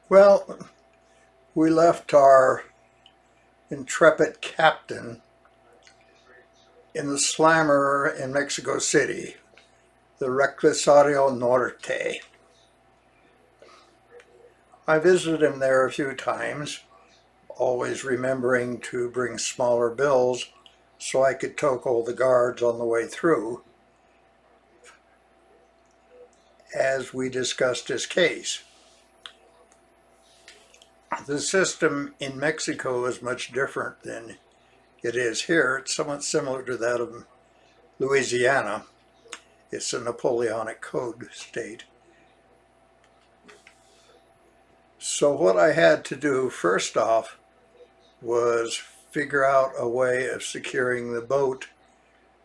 Well, we left our intrepid captain in the slammer in Mexico City, the Reclusario Norte. I visited him there a few times, always remembering to bring smaller bills so I could toco the guards on the way through as we discussed his case. The system in Mexico is much different than it is here. It's somewhat similar to that of Louisiana. It's a Napoleonic code state. So what I had to do first off was figure out a way of securing the boat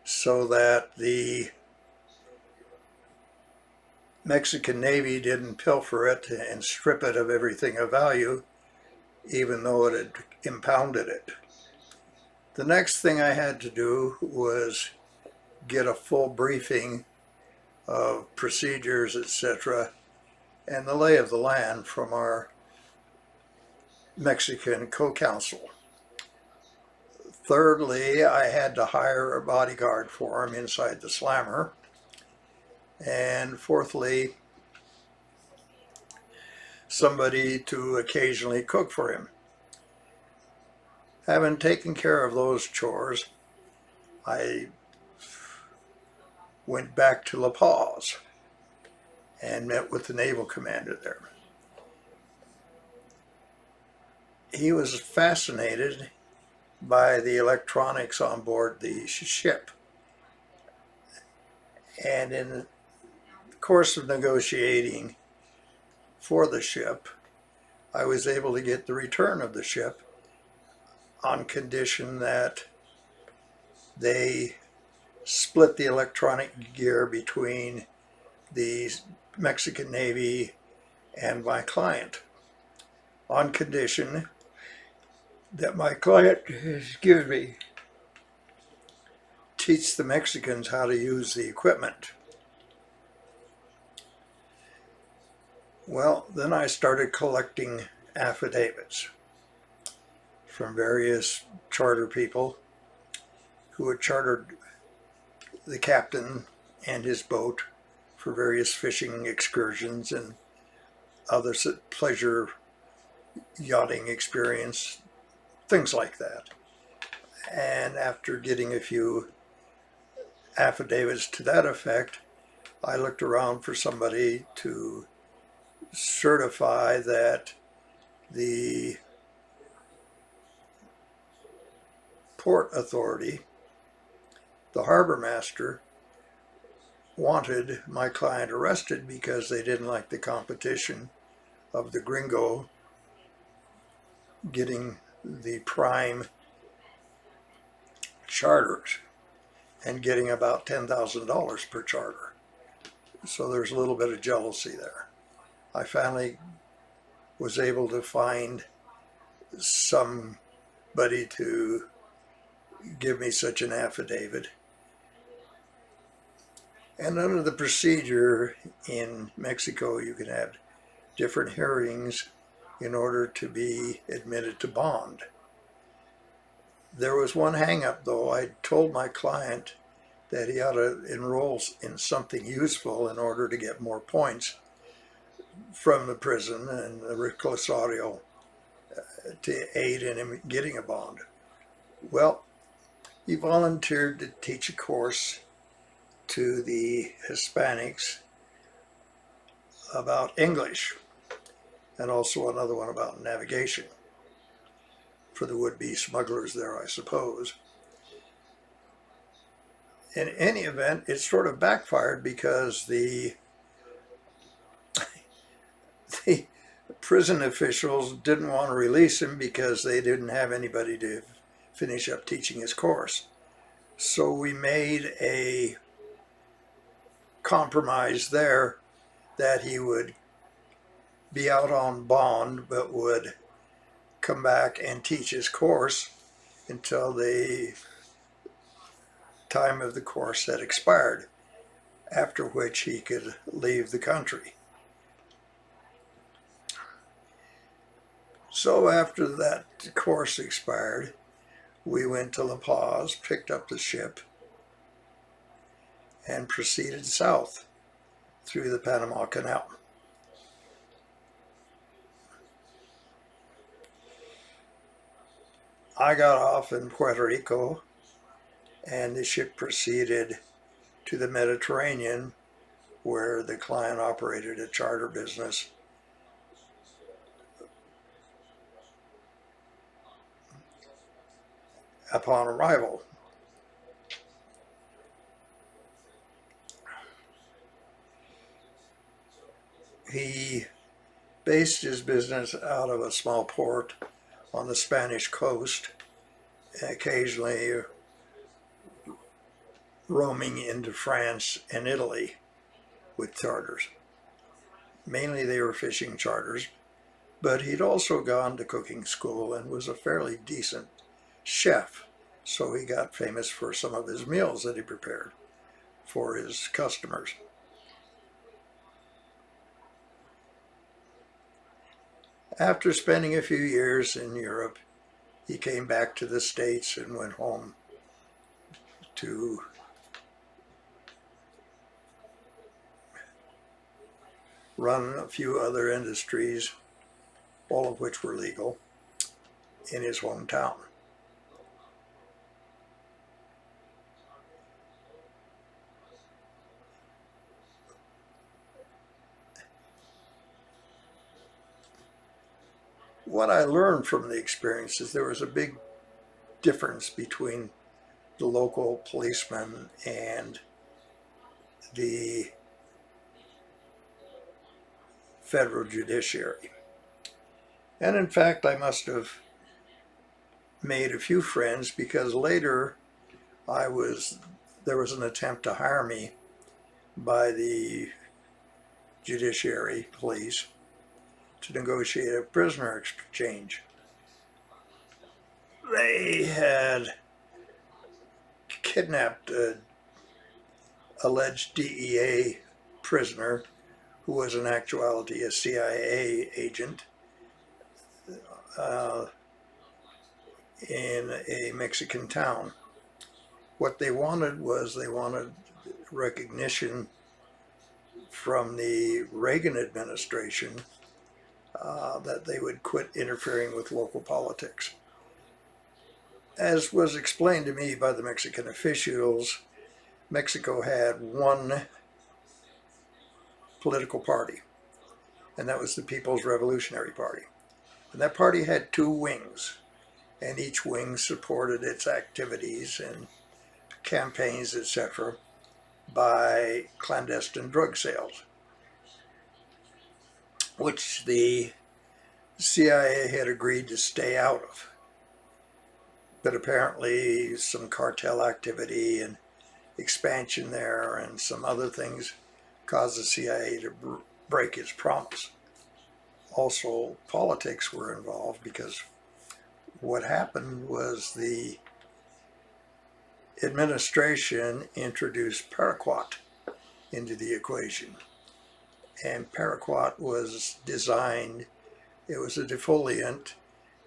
so that the Mexican Navy didn't pilfer it and strip it of everything of value, even though it had impounded it. The next thing I had to do was get a full briefing of procedures, etc., and the lay of the land from our Mexican co-counsel. Thirdly, I had to hire a bodyguard for him inside the slammer. And fourthly, somebody to occasionally cook for him. Having taken care of those chores, I went back to La Paz and met with the naval commander there. He was fascinated by the electronics on board the ship. And in the course of negotiating for the ship, I was able to get the return of the ship on condition that they split the electronic gear between the Mexican Navy and my client, on condition that my client, teach the Mexicans how to use the equipment. Well, then I started collecting affidavits from various charter people who had chartered the captain and his boat for various fishing excursions and other pleasure yachting experience, things like that. And after getting a few affidavits to that effect, I looked around for somebody to certify that the port authority, the harbor master, wanted my client arrested because they didn't like the competition of the gringo getting the prime charters and getting about $10,000 per charter. So there's a little bit of jealousy there. I finally was able to find somebody to give me such an affidavit. And under the procedure in Mexico, you can have different hearings in order to be admitted to bond. There was one hang-up, though. I told my client that he ought to enroll in something useful in order to get more points from the prison and the Reclusario to aid in him getting a bond. Well, he volunteered to teach a course to the Hispanics about English, and also another one about navigation for the would-be smugglers there, I suppose. In any event, it sort of backfired because the prison officials didn't want to release him because they didn't have anybody to finish up teaching his course. So we made a compromise there that he would be out on bond but would come back and teach his course until the time of the course had expired, after which he could leave the country. So after that course expired, we went to La Paz, picked up the ship, and proceeded south through the Panama Canal. I got off in Puerto Rico, and the ship proceeded to the Mediterranean, where the client operated a charter business. Upon arrival, he based his business out of a small port on the Spanish coast, occasionally roaming into France and Italy with charters. Mainly they were fishing charters, but he'd also gone to cooking school and was a fairly decent chef, so he got famous for some of his meals that he prepared for his customers. After spending a few years in Europe, he came back to the States and went home to run a few other industries, all of which were legal, in his hometown. What I learned from the experience is there was a big difference between the local policeman and the federal judiciary. And in fact, I must have made a few friends, because later there was an attempt to hire me by the judiciary police to negotiate a prisoner exchange. They had kidnapped an alleged DEA prisoner who was in actuality a CIA agent in a Mexican town. What they wanted recognition from the Reagan administration that they would quit interfering with local politics. As was explained to me by the Mexican officials, Mexico had one political party, and that was the People's Revolutionary Party. And that party had two wings, and each wing supported its activities and campaigns, etc., by clandestine drug sales, which the CIA had agreed to stay out of. But apparently some cartel activity and expansion there and some other things caused the CIA to break its promise. Also, politics were involved, because what happened was the administration introduced paraquat into the equation. And paraquat was designed, it was a defoliant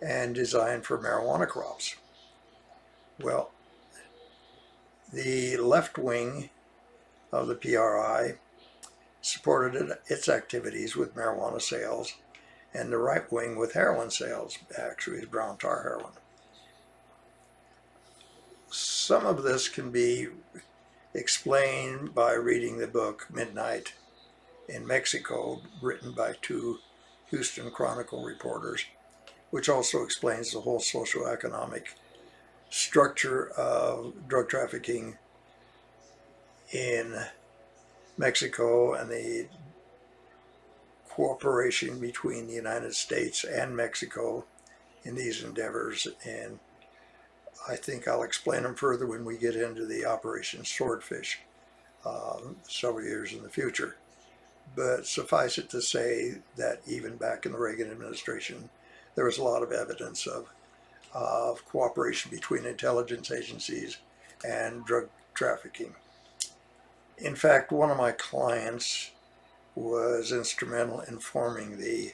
and designed for marijuana crops. Well, the left wing of the PRI supported its activities with marijuana sales, and the right wing with heroin sales, actually brown tar heroin. Some of this can be explained by reading the book Midnight in Mexico, written by two Houston Chronicle reporters, which also explains the whole socioeconomic structure of drug trafficking in Mexico and the cooperation between the United States and Mexico in these endeavors. And I think I'll explain them further when we get into the Operation Swordfish several years in the future. But suffice it to say that even back in the Reagan administration, there was a lot of evidence of cooperation between intelligence agencies and drug trafficking. In fact, one of my clients was instrumental in forming the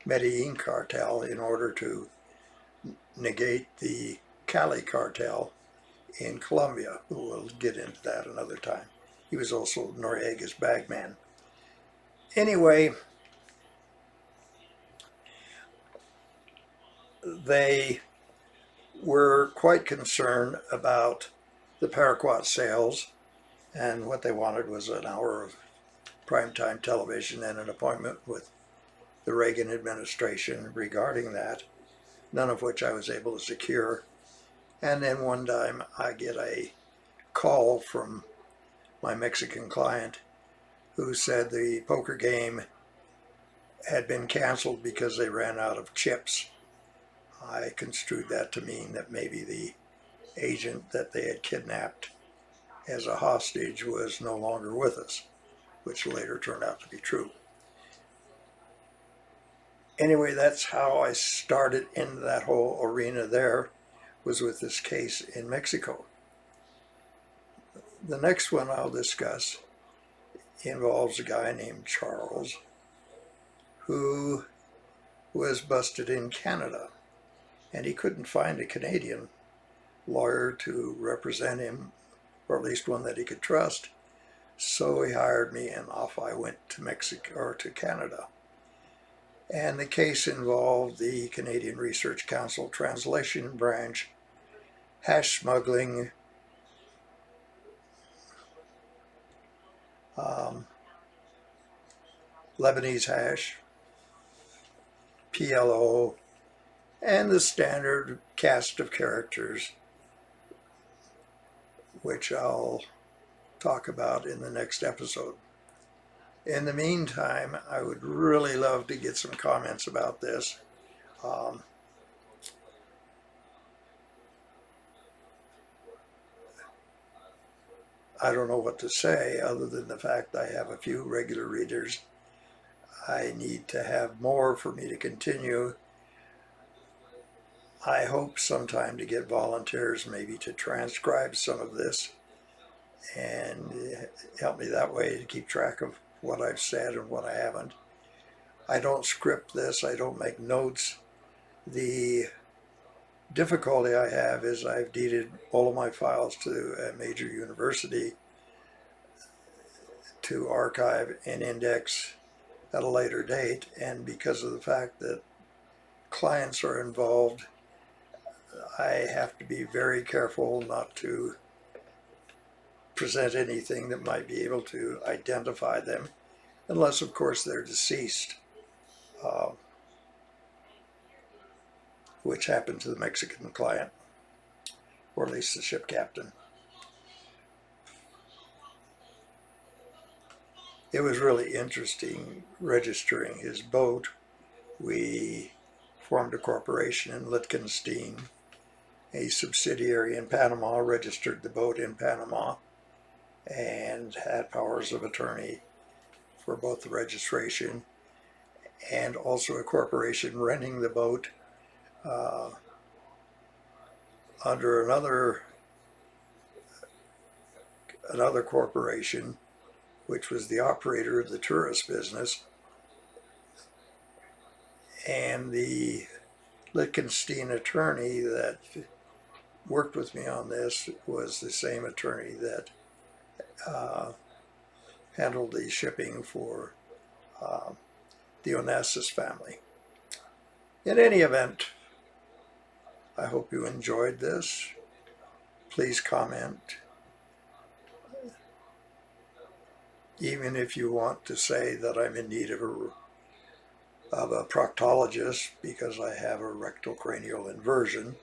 Medellin cartel in order to negate the Cali cartel in Colombia. We'll get into that another time. He was also Noriega's bagman. Anyway, they were quite concerned about the Paraquat sales, and what they wanted was an hour of primetime television and an appointment with the Reagan administration regarding that, none of which I was able to secure. And then one time I get a call from my Mexican client who said the poker game had been canceled because they ran out of chips. I construed that to mean that maybe the agent that they had kidnapped as a hostage was no longer with us, which later turned out to be true. Anyway, that's how I started into that whole arena there, was with this case in Mexico. The next one I'll discuss involves a guy named Charles who was busted in Canada, and he couldn't find a Canadian lawyer to represent him, or at least one that he could trust. So he hired me, and off I went to Mexico, or to Canada. And the case involved the Canadian Research Council Translation Branch, hash smuggling, Lebanese hash, PLO, and the standard cast of characters, which I'll talk about in the next episode. In the meantime, I would really love to get some comments about this. I don't know what to say other than the fact I have a few regular readers. I need to have more for me to continue. I hope sometime to get volunteers maybe to transcribe some of this and help me that way to keep track of what I've said and what I haven't. I don't script this, I don't make notes. The difficulty I have is I've deeded all of my files to a major university to archive and index at a later date, and because of the fact that clients are involved, I have to be very careful not to present anything that might be able to identify them, unless of course they're deceased, which happened to the Mexican client, or at least the ship captain. It was really interesting registering his boat. We formed a corporation in Liechtenstein. A subsidiary in Panama registered the boat in Panama and had powers of attorney for both the registration and also a corporation renting the boat under another corporation, which was the operator of the tourist business. And the Liechtenstein attorney that worked with me on this was the same attorney that handled the shipping for the Onassis family. In any event, I hope you enjoyed this. Please comment. Even if you want to say that I'm in need of a proctologist because I have a rectal cranial inversion,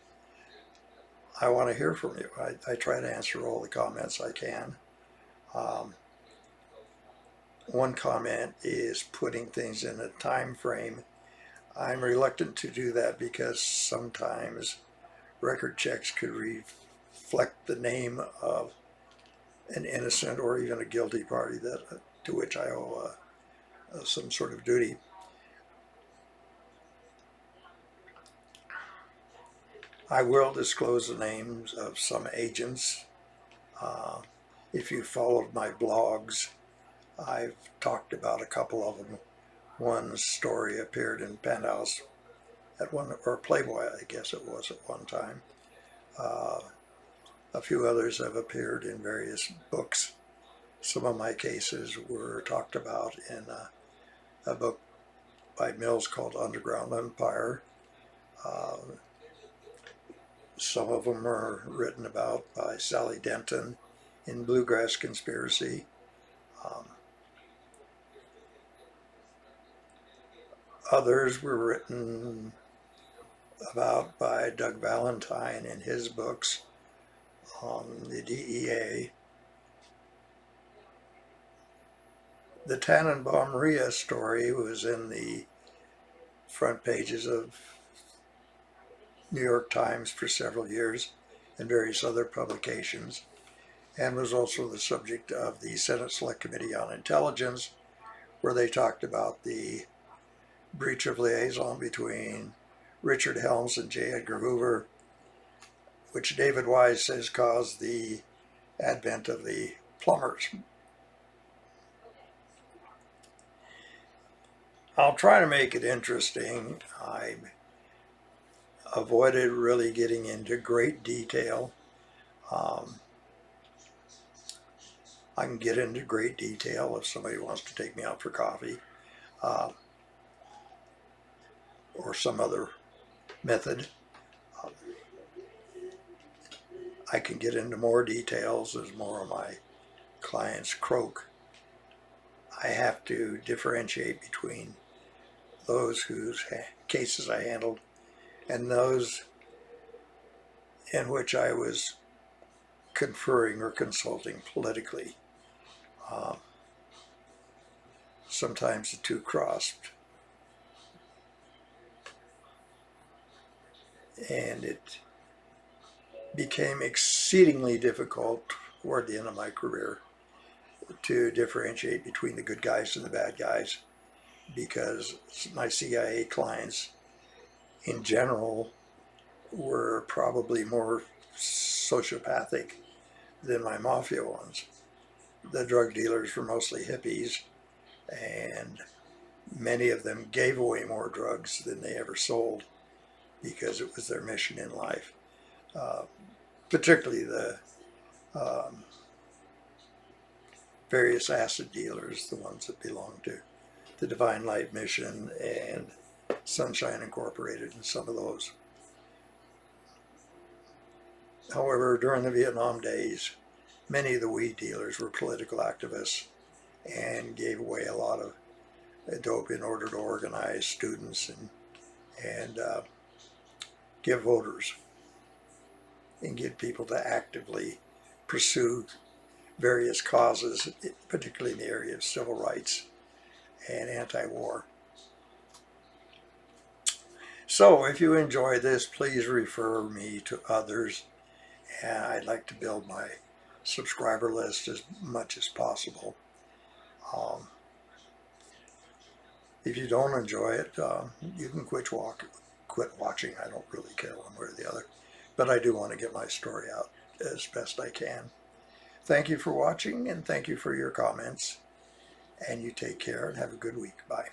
I want to hear from you. I try to answer all the comments I can. One comment is putting things in a time frame. I'm reluctant to do that because sometimes record checks could reflect the name of an innocent or even a guilty party to which I owe some sort of duty. I will disclose the names of some agents. If you followed my blogs, I've talked about a couple of them one story appeared in Penthouse at one, or Playboy, I guess it was at one time. A few others have appeared in various books. Some of my cases were talked about in a book by Mills called Underground Empire. Some of them are written about by Sally Denton in Bluegrass Conspiracy. Others were written about by Doug Valentine in his books on the DEA. The Tannenbaum-Rhea story was in the front pages of New York Times for several years and various other publications, and was also the subject of the Senate Select Committee on Intelligence, where they talked about the breach of liaison between Richard Helms and J. Edgar Hoover, which David Wise says caused the advent of the plumbers. I'll try to make it interesting. I avoided really getting into great detail. I can get into great detail if somebody wants to take me out for coffee or some other method. I can get into more details as more of my clients croak. I have to differentiate between those whose cases I handled and those in which I was conferring or consulting politically. Sometimes the two crossed, and it became exceedingly difficult toward the end of my career to differentiate between the good guys and the bad guys, because my CIA clients in general were probably more sociopathic than my mafia ones. The drug dealers were mostly hippies, and many of them gave away more drugs than they ever sold because it was their mission in life. Particularly the various acid dealers, the ones that belong to the Divine Light Mission and Sunshine Incorporated and some of those. However, during the Vietnam days, many of the weed dealers were political activists and gave away a lot of dope in order to organize students and give voters and get people to actively pursue various causes, particularly in the area of civil rights and anti-war. So if you enjoy this, please refer me to others. And I'd like to build my subscriber list as much as possible. If you don't enjoy it, you can quit watching. I don't really care one way or the other. But I do want to get my story out as best I can. Thank you for watching, and thank you for your comments. And you take care and have a good week. Bye.